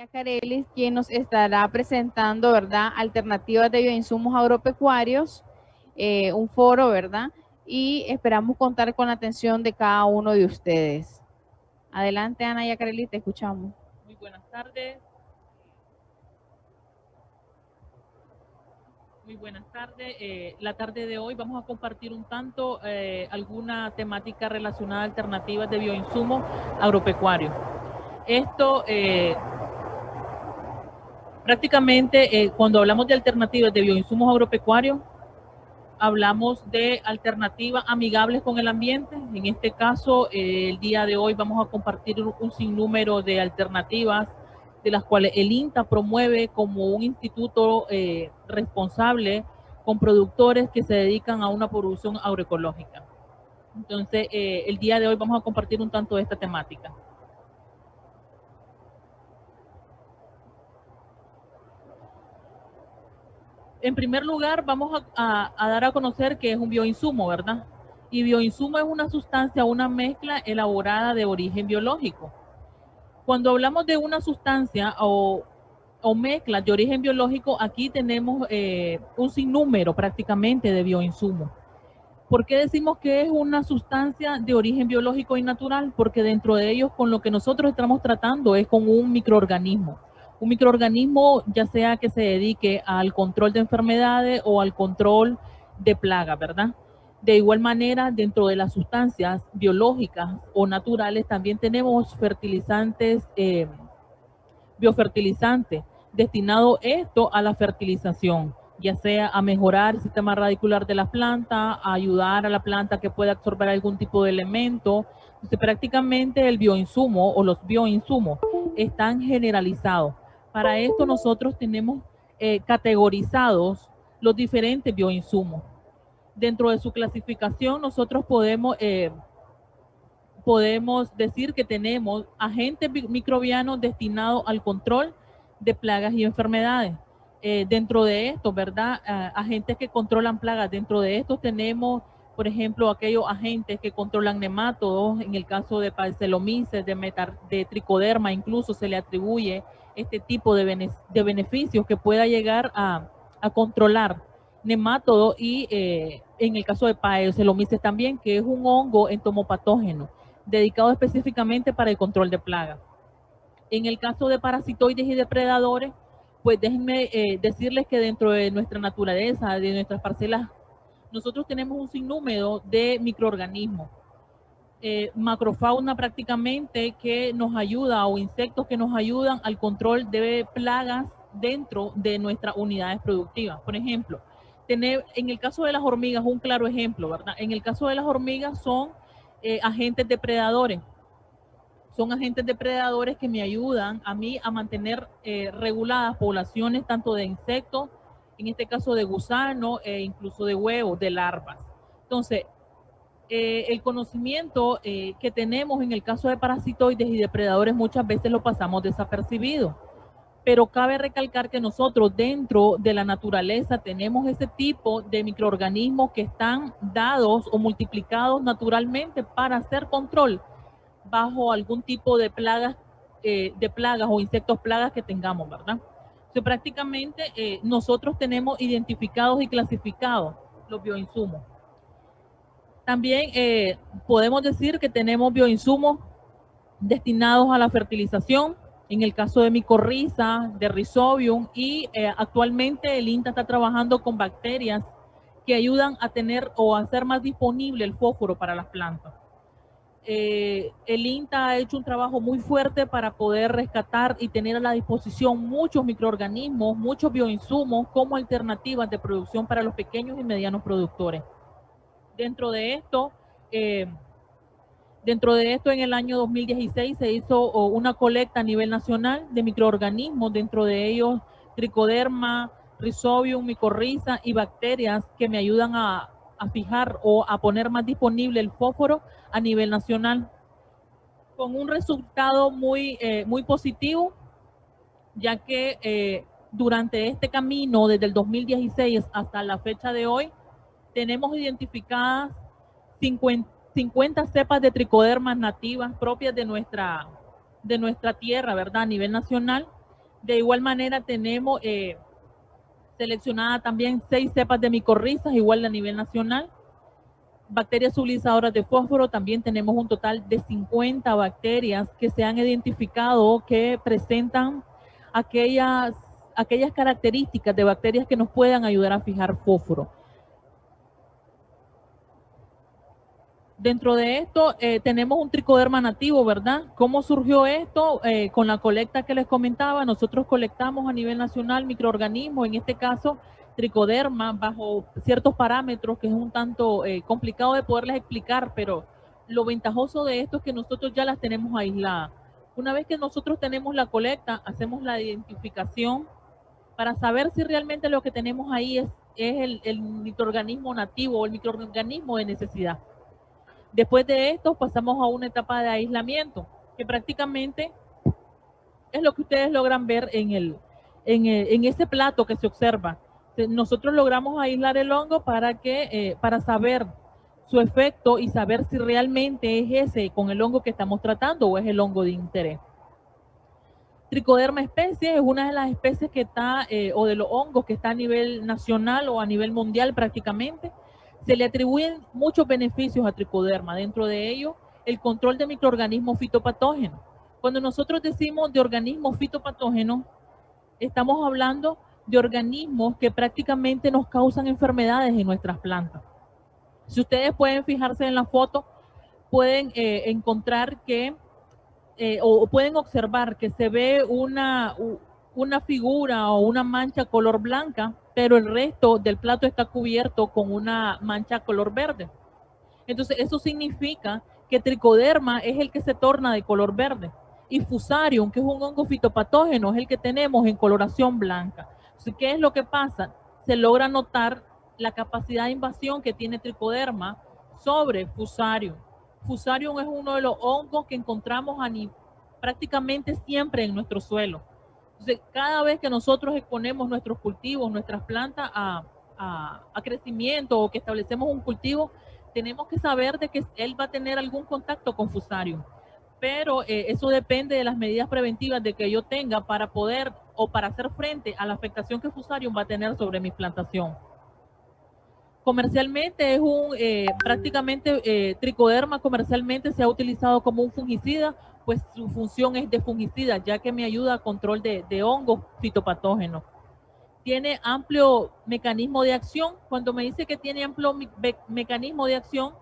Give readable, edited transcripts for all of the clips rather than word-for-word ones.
Carelis, quien nos estará presentando, ¿verdad?, alternativas de bioinsumos agropecuarios, un foro, ¿verdad? Y esperamos contar con la atención de cada uno de ustedes. Adelante, Ana Yacarelis, te escuchamos. Muy buenas tardes. Muy buenas tardes. La tarde de hoy vamos a compartir un tanto alguna temática relacionada a alternativas de bioinsumos agropecuarios. Esto prácticamente cuando hablamos de alternativas de bioinsumos agropecuarios, hablamos de alternativas amigables con el ambiente. En este caso, el día de hoy vamos a compartir un sinnúmero de alternativas de las cuales el INTA promueve como un instituto responsable con productores que se dedican a una producción agroecológica. Entonces, el día de hoy vamos a compartir un tanto de esta temática. En primer lugar, vamos a dar a conocer qué es un bioinsumo, ¿verdad? Y bioinsumo es una sustancia, una mezcla elaborada de origen biológico. Cuando hablamos de una sustancia o mezcla de origen biológico, aquí tenemos un sinnúmero prácticamente de bioinsumos. ¿Por qué decimos que es una sustancia de origen biológico y natural? Porque dentro de ellos con lo que nosotros estamos tratando es con un microorganismo. Un microorganismo ya sea que se dedique al control de enfermedades o al control de plagas, ¿verdad? De igual manera, dentro de las sustancias biológicas o naturales también tenemos fertilizantes, biofertilizantes, destinado esto a la fertilización, ya sea a mejorar el sistema radicular de la planta, a ayudar a la planta que pueda absorber algún tipo de elemento. Entonces, prácticamente el bioinsumo o los bioinsumos están generalizados. Para esto nosotros tenemos categorizados los diferentes bioinsumos. Dentro de su clasificación nosotros podemos decir que tenemos agentes microbianos destinados al control de plagas y enfermedades. Dentro de estos, ¿verdad? Agentes que controlan plagas. Dentro de estos tenemos, por ejemplo, aquellos agentes que controlan nemátodos. En el caso de Paxillomyces, de Tricoderma, incluso se le atribuye este tipo de beneficios que pueda llegar a controlar nemátodos y en el caso de Paxillomyces también, que es un hongo entomopatógeno dedicado específicamente para el control de plagas. En el caso de parasitoides y depredadores, pues déjenme decirles que dentro de nuestra naturaleza, de nuestras parcelas, nosotros tenemos un sinnúmero de microorganismos, macrofauna prácticamente que nos ayuda o insectos que nos ayudan al control de plagas dentro de nuestras unidades productivas. Por ejemplo, en el caso de las hormigas, un claro ejemplo, ¿verdad? En el caso de las hormigas son agentes depredadores. Son agentes depredadores que me ayudan a mí a mantener reguladas poblaciones tanto de insectos, en este caso de gusanos e incluso de huevos, de larvas. Entonces, el conocimiento que tenemos en el caso de parasitoides y depredadores muchas veces lo pasamos desapercibido. Pero cabe recalcar que nosotros dentro de la naturaleza tenemos ese tipo de microorganismos que están dados o multiplicados naturalmente para hacer control bajo algún tipo de plagas o insectos plagas que tengamos, ¿verdad? Entonces, prácticamente nosotros tenemos identificados y clasificados los bioinsumos. También podemos decir que tenemos bioinsumos destinados a la fertilización, en el caso de micorriza, de rhizobium, y actualmente el INTA está trabajando con bacterias que ayudan a tener o a hacer más disponible el fósforo para las plantas. El INTA ha hecho un trabajo muy fuerte para poder rescatar y tener a la disposición muchos microorganismos, muchos bioinsumos como alternativas de producción para los pequeños y medianos productores. Dentro de esto, en el año 2016 se hizo una colecta a nivel nacional de microorganismos, dentro de ellos Tricoderma, Rhizobium, micorriza y bacterias que me ayudan a fijar o a poner más disponible el fósforo a nivel nacional, con un resultado muy positivo, ya que durante este camino, desde el 2016 hasta la fecha de hoy, tenemos identificadas 50 cepas de tricodermas nativas propias de nuestra tierra, ¿verdad? A nivel nacional, De igual manera tenemos seleccionada también 6 cepas de micorrizas, igual a nivel nacional. Bacterias solubilizadoras de fósforo, también tenemos un total de 50 bacterias que se han identificado que presentan aquellas características de bacterias que nos puedan ayudar a fijar fósforo. Dentro de esto tenemos un tricoderma nativo, ¿verdad? ¿Cómo surgió esto? Con la colecta que les comentaba, nosotros colectamos a nivel nacional microorganismos, en este caso tricoderma, bajo ciertos parámetros que es un tanto complicado de poderles explicar, pero lo ventajoso de esto es que nosotros ya las tenemos aisladas. Una vez que nosotros tenemos la colecta, hacemos la identificación para saber si realmente lo que tenemos ahí es el microorganismo nativo o el microorganismo de necesidad. Después de esto pasamos a una etapa de aislamiento, que prácticamente es lo que ustedes logran ver en ese plato que se observa. Nosotros logramos aislar el hongo para saber su efecto y saber si realmente es ese con el hongo que estamos tratando o es el hongo de interés. Tricoderma especie es una de las especies que está, o de los hongos que está a nivel nacional o a nivel mundial prácticamente. Se le atribuyen muchos beneficios a tricoderma, dentro de ellos el control de microorganismos fitopatógenos. Cuando nosotros decimos de organismos fitopatógenos, estamos hablando de organismos que prácticamente nos causan enfermedades en nuestras plantas. Si ustedes pueden fijarse en la foto, pueden encontrar que, o pueden observar que se ve una figura o una mancha color blanca, pero el resto del plato está cubierto con una mancha color verde. Entonces, eso significa que tricoderma es el que se torna de color verde y fusarium, que es un hongo fitopatógeno, es el que tenemos en coloración blanca. Entonces, ¿qué es lo que pasa? Se logra notar la capacidad de invasión que tiene tricoderma sobre fusarium. Fusarium es uno de los hongos que encontramos prácticamente siempre en nuestro suelo. Entonces, cada vez que nosotros exponemos nuestros cultivos, nuestras plantas a crecimiento o que establecemos un cultivo, tenemos que saber de que él va a tener algún contacto con fusarium. Pero eso depende de las medidas preventivas de que yo tenga para poder o para hacer frente a la afectación que fusarium va a tener sobre mi plantación. Comercialmente es prácticamente tricoderma comercialmente se ha utilizado como un fungicida, pues su función es de fungicida, ya que me ayuda a control de hongos fitopatógenos. Tiene amplio mecanismo de acción. Cuando me dice que tiene amplio mecanismo de acción,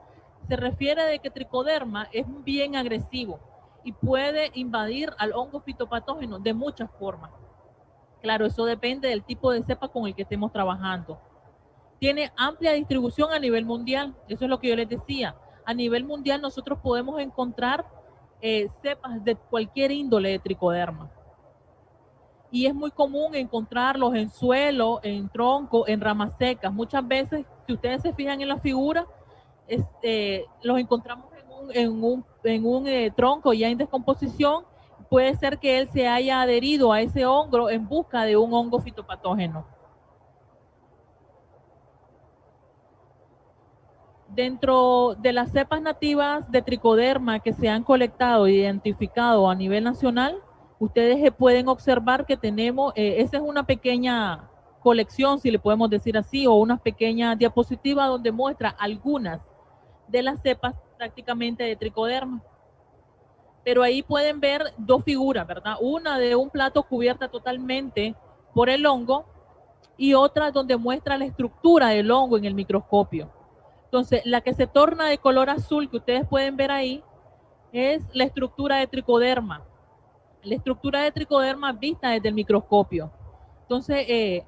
se refiere de que tricoderma es bien agresivo y puede invadir al hongo fitopatógeno de muchas formas. Claro, eso depende del tipo de cepa con el que estemos trabajando. Tiene amplia distribución a nivel mundial, eso es lo que yo les decía. A nivel mundial nosotros podemos encontrar cepas de cualquier índole de tricoderma. Y es muy común encontrarlos en suelo, en tronco, en ramas secas. Muchas veces, si ustedes se fijan en la figura, los encontramos en un tronco ya en descomposición. Puede ser que él se haya adherido a ese hongo en busca de un hongo fitopatógeno. Dentro de las cepas nativas de tricoderma que se han colectado e identificado a nivel nacional, ustedes pueden observar que tenemos, esa es una pequeña colección, si le podemos decir así, o una pequeña diapositiva donde muestra algunas de las cepas prácticamente de tricoderma. Pero ahí pueden ver dos figuras, ¿verdad? Una de un plato cubierta totalmente por el hongo y otra donde muestra la estructura del hongo en el microscopio. Entonces, la que se torna de color azul que ustedes pueden ver ahí es la estructura de tricoderma. La estructura de tricoderma vista desde el microscopio. Entonces,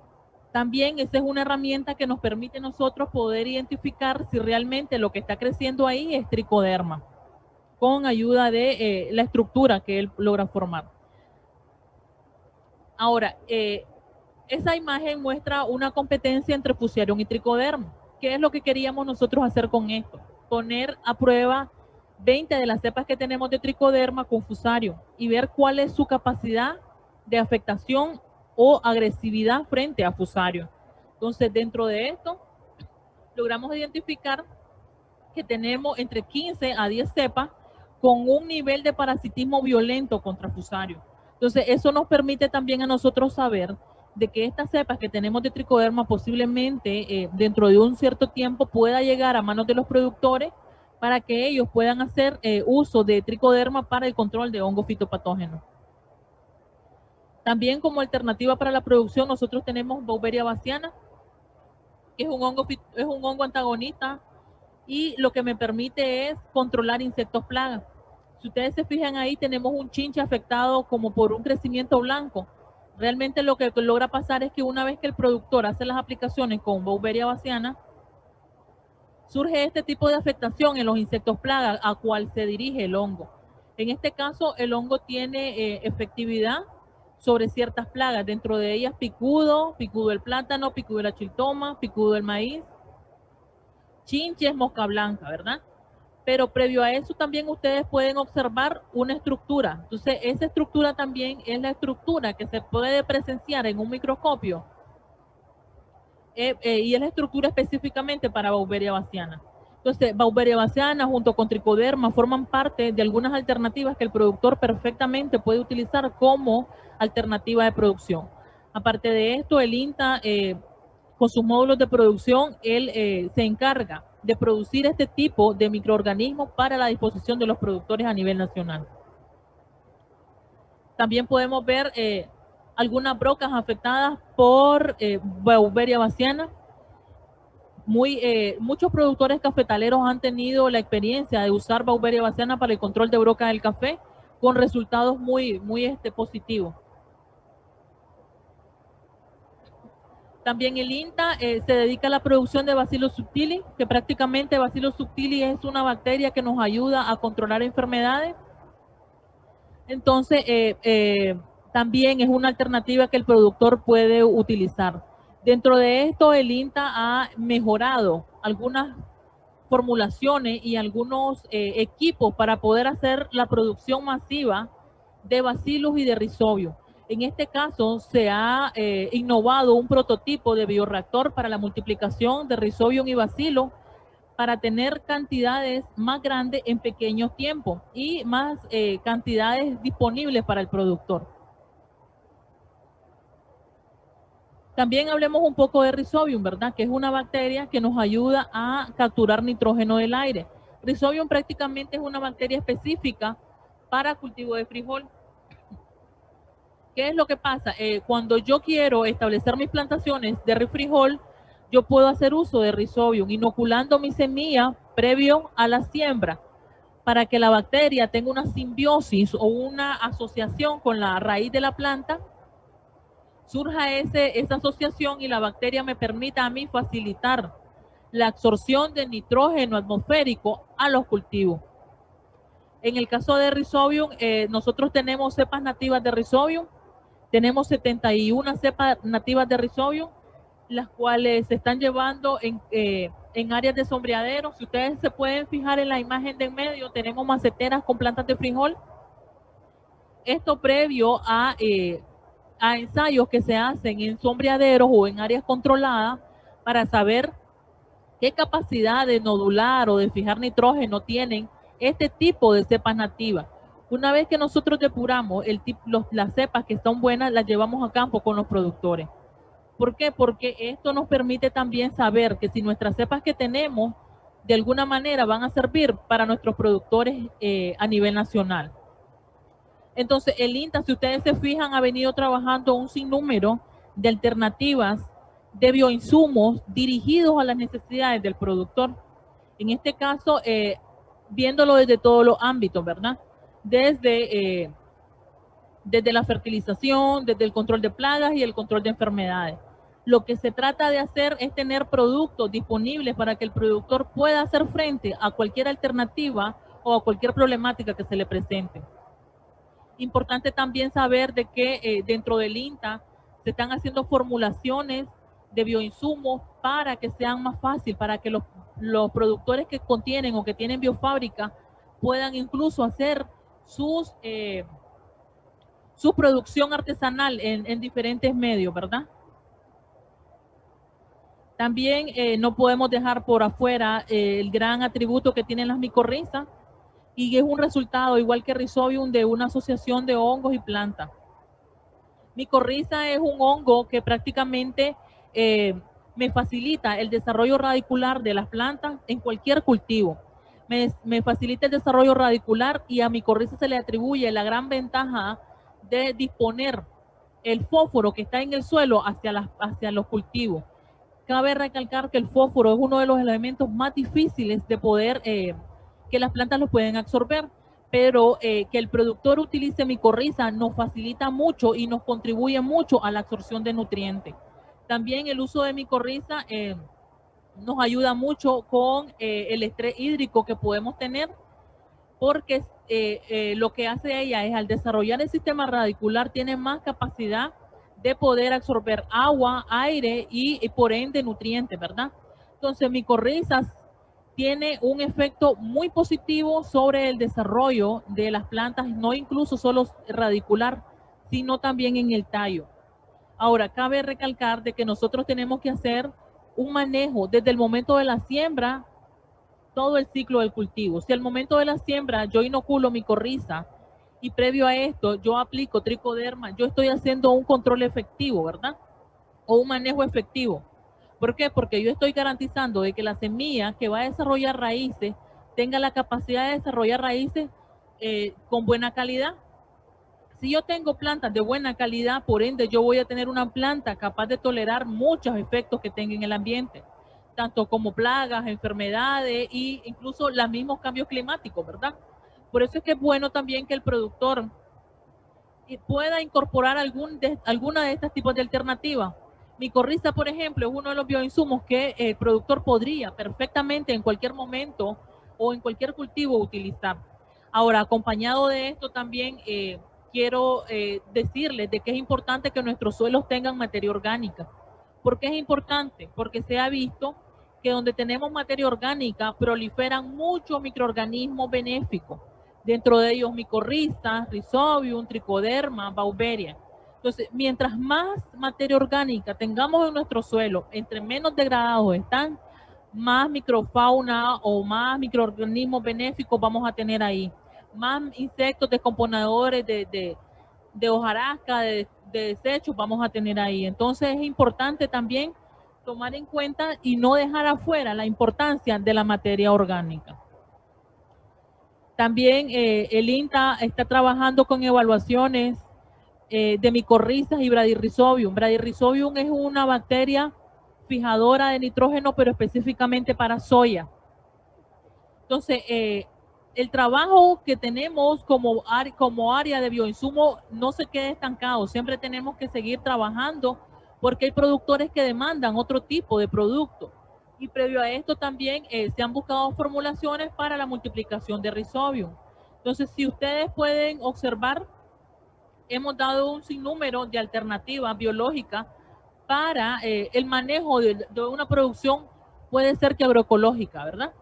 también esa es una herramienta que nos permite a nosotros poder identificar si realmente lo que está creciendo ahí es tricoderma, con ayuda de la estructura que él logra formar. Ahora, esa imagen muestra una competencia entre fusarium y tricoderma. ¿Qué es lo que queríamos nosotros hacer con esto? Poner a prueba 20 de las cepas que tenemos de tricoderma con fusarium y ver cuál es su capacidad de afectación o agresividad frente a fusarium. Entonces, dentro de esto, logramos identificar que tenemos entre 15 a 10 cepas con un nivel de parasitismo violento contra fusarium. Entonces, eso nos permite también a nosotros saber de que estas cepas que tenemos de tricoderma posiblemente dentro de un cierto tiempo pueda llegar a manos de los productores para que ellos puedan hacer uso de tricoderma para el control de hongos fitopatógenos. También como alternativa para la producción nosotros tenemos Beauveria bassiana, que es un hongo antagonista y lo que me permite es controlar insectos plagas. Si ustedes se fijan ahí, tenemos un chinche afectado como por un crecimiento blanco. Realmente lo que logra pasar es que una vez que el productor hace las aplicaciones con Beauveria bassiana, surge este tipo de afectación en los insectos plagas a cual se dirige el hongo. En este caso, el hongo tiene efectividad sobre ciertas plagas, dentro de ellas picudo del plátano, picudo de la chiltoma, picudo del maíz, chinches, mosca blanca, ¿verdad? Pero previo a eso también ustedes pueden observar una estructura. Entonces, esa estructura también es la estructura que se puede presenciar en un microscopio y es la estructura específicamente para Beauveria bassiana. Entonces, Beauveria bassiana junto con tricoderma forman parte de algunas alternativas que el productor perfectamente puede utilizar como alternativa de producción. Aparte de esto, el INTA, con sus módulos de producción, él se encarga de producir este tipo de microorganismos para la disposición de los productores a nivel nacional. También podemos ver algunas brocas afectadas por Beauveria bassiana. Muchos productores cafetaleros han tenido la experiencia de usar Beauveria bassiana para el control de broca del café con resultados muy positivos. También el INTA se dedica a la producción de Bacillus subtilis, que prácticamente Bacillus subtilis es una bacteria que nos ayuda a controlar enfermedades. Entonces, también es una alternativa que el productor puede utilizar. Dentro de esto, el INTA ha mejorado algunas formulaciones y algunos equipos para poder hacer la producción masiva de Bacillus y de Rhizobium. En este caso, se ha innovado un prototipo de bioreactor para la multiplicación de Rhizobium y Bacillus para tener cantidades más grandes en pequeños tiempos y más cantidades disponibles para el productor. También hablemos un poco de Rhizobium, ¿verdad? Que es una bacteria que nos ayuda a capturar nitrógeno del aire. Rhizobium prácticamente es una bacteria específica para cultivo de frijol. ¿Qué es lo que pasa? Cuando yo quiero establecer mis plantaciones de frijol, yo puedo hacer uso de Rhizobium, inoculando mi semilla previo a la siembra, para que la bacteria tenga una simbiosis o una asociación con la raíz de la planta, surja esa asociación y la bacteria me permita a mí facilitar la absorción de nitrógeno atmosférico a los cultivos. En el caso de Rhizobium, nosotros tenemos cepas nativas de Rhizobium, tenemos 71 cepas nativas de Rhizobium, las cuales se están llevando en áreas de sombreadero. Si ustedes se pueden fijar en la imagen de en medio, tenemos maceteras con plantas de frijol. Esto previo a ensayos que se hacen en sombreaderos o en áreas controladas para saber qué capacidad de nodular o de fijar nitrógeno tienen este tipo de cepas nativas. Una vez que nosotros depuramos las cepas que están buenas, las llevamos a campo con los productores. ¿Por qué? Porque esto nos permite también saber que si nuestras cepas que tenemos de alguna manera van a servir para nuestros productores a nivel nacional. Entonces, el INTA, si ustedes se fijan, ha venido trabajando un sinnúmero de alternativas de bioinsumos dirigidos a las necesidades del productor. En este caso, viéndolo desde todos los ámbitos, ¿verdad? Desde la fertilización, desde el control de plagas y el control de enfermedades. Lo que se trata de hacer es tener productos disponibles para que el productor pueda hacer frente a cualquier alternativa o a cualquier problemática que se le presente. Importante también saber de que dentro del INTA se están haciendo formulaciones de bioinsumos para que sean más fácil, para que los productores que contienen o que tienen biofábrica puedan incluso hacer su producción artesanal en diferentes medios, ¿verdad? También no podemos dejar por afuera el gran atributo que tienen las micorrizas, y es un resultado, igual que Rhizobium, de una asociación de hongos y plantas. Micorriza es un hongo que prácticamente me facilita el desarrollo radicular de las plantas en cualquier cultivo. Me facilita el desarrollo radicular y a micorriza se le atribuye la gran ventaja de disponer el fósforo que está en el suelo hacia los cultivos. Cabe recalcar que el fósforo es uno de los elementos más difíciles de poder, que las plantas lo pueden absorber, pero que el productor utilice micorriza nos facilita mucho y nos contribuye mucho a la absorción de nutrientes. También el uso de micorriza nos ayuda mucho con el estrés hídrico que podemos tener, porque lo que hace ella es, al desarrollar el sistema radicular, tiene más capacidad de poder absorber agua, aire y por ende nutrientes, ¿verdad? Entonces, micorriza tiene un efecto muy positivo sobre el desarrollo de las plantas, no incluso solo radicular, sino también en el tallo. Ahora, cabe recalcar de que nosotros tenemos que hacer un manejo desde el momento de la siembra, todo el ciclo del cultivo. Si al momento de la siembra yo inoculo micorriza y previo a esto yo aplico tricoderma, yo estoy haciendo un control efectivo, ¿verdad? O un manejo efectivo. ¿Por qué? Porque yo estoy garantizando de que la semilla que va a desarrollar raíces tenga la capacidad de desarrollar raíces con buena calidad. Si yo tengo plantas de buena calidad, por ende yo voy a tener una planta capaz de tolerar muchos efectos que tenga en el ambiente, tanto como plagas, enfermedades e incluso los mismos cambios climáticos, ¿verdad? Por eso es que es bueno también que el productor pueda incorporar alguna de estos tipos de alternativas. Micorriza, por ejemplo, es uno de los bioinsumos que el productor podría perfectamente en cualquier momento o en cualquier cultivo utilizar. Ahora, acompañado de esto también quiero decirles de que es importante que nuestros suelos tengan materia orgánica. ¿Por qué es importante? Porque se ha visto que donde tenemos materia orgánica proliferan muchos microorganismos benéficos. Dentro de ellos micorriza, rhizobium, tricoderma, beauveria. Entonces, mientras más materia orgánica tengamos en nuestro suelo, entre menos degradados están, más microfauna o más microorganismos benéficos vamos a tener ahí. Más insectos descomponedores de hojarasca, de desechos vamos a tener ahí. Entonces es importante también tomar en cuenta y no dejar afuera la importancia de la materia orgánica. También el INTA está trabajando con evaluaciones de micorrizas y bradyrhizobium. Bradyrhizobium es una bacteria fijadora de nitrógeno, pero específicamente para soya. Entonces, el trabajo que tenemos como área de bioinsumo no se quede estancado. Siempre tenemos que seguir trabajando porque hay productores que demandan otro tipo de producto. Y previo a esto también se han buscado formulaciones para la multiplicación de rhizobium. Entonces, si ustedes pueden observar, hemos dado un sinnúmero de alternativas biológicas para el manejo de una producción, puede ser que agroecológica, ¿verdad?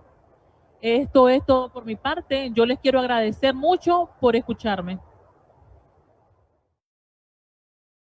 Esto es todo por mi parte. Yo les quiero agradecer mucho por escucharme.